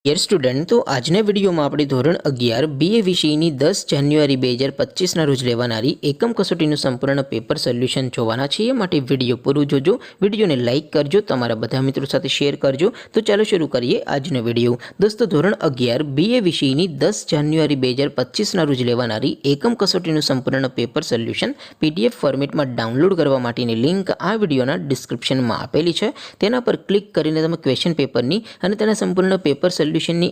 Dear student, તો આજના વિડીયોમાં આપણે ધોરણ 11 BA વિષયની 10 જાન્યુઆરી 2025ના રોજ લેવાનારી એકમ કસોટીનું સંપૂર્ણ પેપર સોલ્યુશન જોવાના છીએ. માટે વિડીયો પૂરું જોજો, વિડીયોને લાઇક કરજો, તમારા બધા મિત્રો સાથે શેર કરજો. તો ચાલો શરૂ કરીએ આજનો વિડીયો. દોસ્તો, ધોરણ 11 BA વિષયની 10 જાન્યુઆરી 2025ના રોજ લેવાનારી એકમ કસોટીનું સંપૂર્ણ પેપર સોલ્યુશન PDF ફોર્મેટમાં ડાઉનલોડ કરવા માટેની લિંક આ વિડીયોના ડિસ્ક્રિપ્શનમાં આપેલી છે. તેના પર ક્લિક કરીને તમે ક્વેશ્ચન પેપરની અને તેના સંપૂર્ણ પેપર સોલ્યુશનની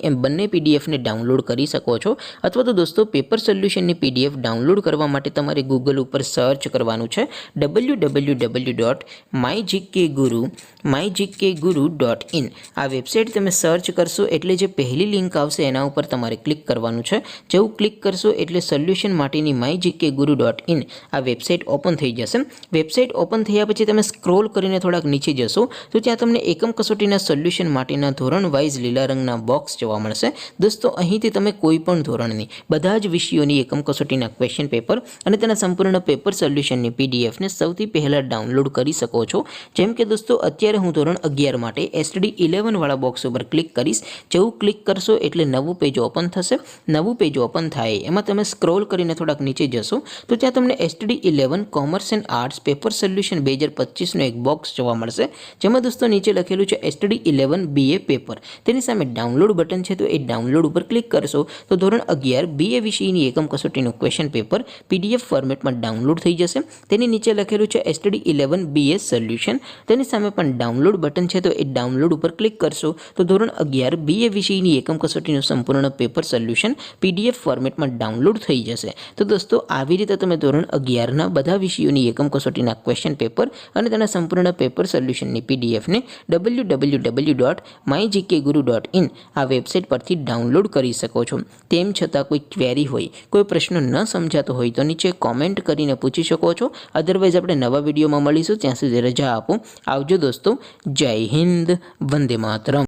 એમ બંને પીડીએફને ડાઉનલોડ કરી શકો છો. અથવા તો દોસ્તો, પેપર સોલ્યુશનની PDF ડાઉનલોડ કરવા માટે તમારે ગૂગલ ઉપર સર્ચ કરવાનું છે www.mygkguru.in. આ વેબસાઇટ તમે સર્ચ કરશો એટલે જે પહેલી લિંક આવશે એના ઉપર તમારે ક્લિક કરવાનું છે. જેવું ક્લિક કરશો એટલે સોલ્યુશન માટેની mygkguru.in આ વેબસાઇટ ઓપન થઈ જશે. વેબસાઇટ ઓપન થયા પછી તમે સ્ક્રોલ કરીને થોડાક નીચે જશો તો ત્યાં તમને એકમ કસોટીના સોલ્યુશન માટેના ધોરણ વાઇઝ લીલા રંગના બોક્સ જોવા મળશે. દોસ્તો, અહીંથી તમે કોઈ પણ ધોરણની બધા જ વિષયોની એકમ કસોટીના ક્વેશ્ચન પેપર અને તેના સંપૂર્ણ પેપર સોલ્યુશનની પીડીએફને સૌથી પહેલાં ડાઉનલોડ કરી શકો છો. જેમ કે દોસ્તો, અત્યારે હું ધોરણ 11 માટે STD11 વાળા બોક્સ ઉપર ક્લિક કરીશ. જેવું ક્લિક કરશો એટલે નવું પેજ ઓપન થશે. નવું પેજ ઓપન થાય એમાં તમે સ્ક્રોલ કરીને થોડાક નીચે જશો તો ત્યાં તમને STD11 commerce and arts paper solution 2025નો એક બોક્સ જોવા મળશે. જેમાં દોસ્તો નીચે લખેલું છે STD11 BA પેપર. તેની સામે ડાઉનલોડ બટન છે, તો એ ડાઉનલોડ ઉપર ક્લિક કરશો તો ધોરણ 11 BA વિષયની એકમ કસોટીનું ક્વેશ્ચન પેપર PDF ફોર્મેટમાં ડાઉનલોડ થઈ જશે. તેની નીચે લખેલું છે STD11 BA સોલ્યુશન. તેની સામે પણ ડાઉનલોડ બટન છે, તો એ ડાઉનલોડ ઉપર ક્લિક કરશો તો ધોરણ 11 BA વિષયની એકમ કસોટીનું સંપૂર્ણ પેપર સોલ્યુશન PDF ફોર્મેટમાં ડાઉનલોડ થઈ જશે. તો દોસ્તો, આવી રીતે તમે ધોરણ 11ના બધા વિષયોની એકમ કસોટીના ક્વેશ્ચન પેપર અને તેના સંપૂર્ણ પેપર સોલ્યુશનની PDFને www.mygkguru.in આ વેબસાઇટ પરથી ડાઉનલોડ કરી શકો છો. તેમ છતાં કોઈ ક્વેરી હોય, કોઈ પ્રશ્ન ન સમજાતો હોય તો નીચે કોમેન્ટ કરીને પૂછી શકો છો. અધરવાઇઝ આપણે નવા વિડીયોમાં મળીશું. ત્યાં સુધી રજા આપો. આવજો દોસ્તો. જય હિન્દ. વંદે માતરમ.